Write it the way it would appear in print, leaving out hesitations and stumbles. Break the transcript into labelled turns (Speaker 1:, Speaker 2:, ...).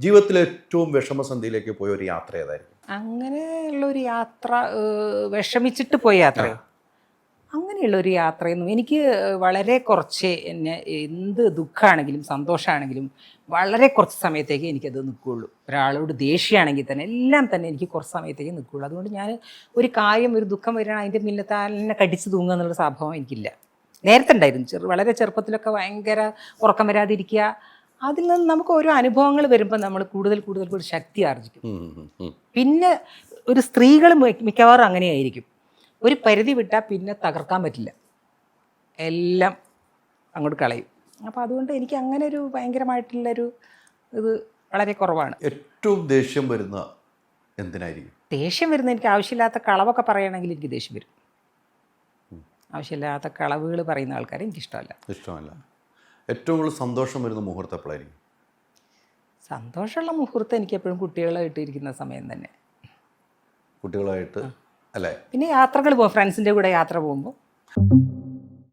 Speaker 1: ജീവിതത്തിലെ ഏറ്റവും വിഷമസന്ധിയിലേക്ക് പോയ ഒരു യാത്ര ഏതായിരിക്കും?
Speaker 2: അങ്ങനെയുള്ളൊരു യാത്ര, വിഷമിച്ചിട്ട് പോയ യാത്രയോ? അങ്ങനെയുള്ളൊരു യാത്രയൊന്നും എനിക്ക് വളരെ കുറച്ച് എന്നെ എന്ത് ദുഃഖമാണെങ്കിലും സന്തോഷമാണെങ്കിലും വളരെ കുറച്ച് സമയത്തേക്ക് എനിക്കത് നിൽക്കുകയുള്ളൂ. ഒരാളോട് ദേഷ്യമാണെങ്കിൽ തന്നെ എല്ലാം തന്നെ എനിക്ക് കുറച്ച് സമയത്തേക്ക് നിൽക്കുകയുള്ളൂ. അതുകൊണ്ട് ഞാൻ ഒരു കാര്യം, ഒരു ദുഃഖം വരികയാണ് അതിൻ്റെ മുന്നേ തന്നെ കടിച്ചു തൂങ്ങുക എന്നുള്ള സ്വഭാവം എനിക്കില്ല. നേരത്തെ ഉണ്ടായിരുന്നു, വളരെ ചെറുപ്പത്തിലൊക്കെ ഭയങ്കര ഉറക്കം വരാതിരിക്കുക. അതിൽ നിന്ന് നമുക്ക് ഓരോ അനുഭവങ്ങൾ വരുമ്പോൾ നമ്മൾ കൂടുതൽ കൂടുതൽ കൂടുതൽ ശക്തി ആർജിക്കും. പിന്നെ ഒരു സ്ത്രീകൾ മിക്കവാറും അങ്ങനെയായിരിക്കും. ഒരു പരിധി വിട്ടാൽ പിന്നെ തകർക്കാൻ പറ്റില്ല, എല്ലാം അങ്ങോട്ട് കളയും. അപ്പോൾ അതുകൊണ്ട് എനിക്ക് അങ്ങനെ ഒരു ഭയങ്കരമായിട്ടുള്ളൊരു ഇത് വളരെ കുറവാണ്.
Speaker 1: ഏറ്റവും ദേഷ്യം വരുന്ന എന്തിനായിരിക്കും?
Speaker 2: ദേഷ്യം വരുന്ന, എനിക്ക് ആവശ്യമില്ലാത്ത കളവൊക്കെ പറയുകയാണെങ്കിൽ എനിക്ക് ദേഷ്യം വരും. ആവശ്യമില്ലാത്ത കളവുകൾ പറയുന്ന ആൾക്കാരെ എനിക്കിഷ്ടമല്ല.
Speaker 1: ഇഷ്ടമല്ല. ഏറ്റവും കൂടുതൽ സന്തോഷം വരുന്ന മുഹൂർത്തം എപ്പോഴായിരിക്കും?
Speaker 2: സന്തോഷമുള്ള മുഹൂർത്തം എനിക്ക് എപ്പോഴും കുട്ടികളായിട്ട് ഇരിക്കുന്ന സമയം തന്നെ.
Speaker 1: കുട്ടികളായിട്ട് അല്ലേ?
Speaker 2: പിന്നെ യാത്രകൾ പോകും, ഫ്രണ്ട്സിൻ്റെ കൂടെ യാത്ര പോകുമ്പോൾ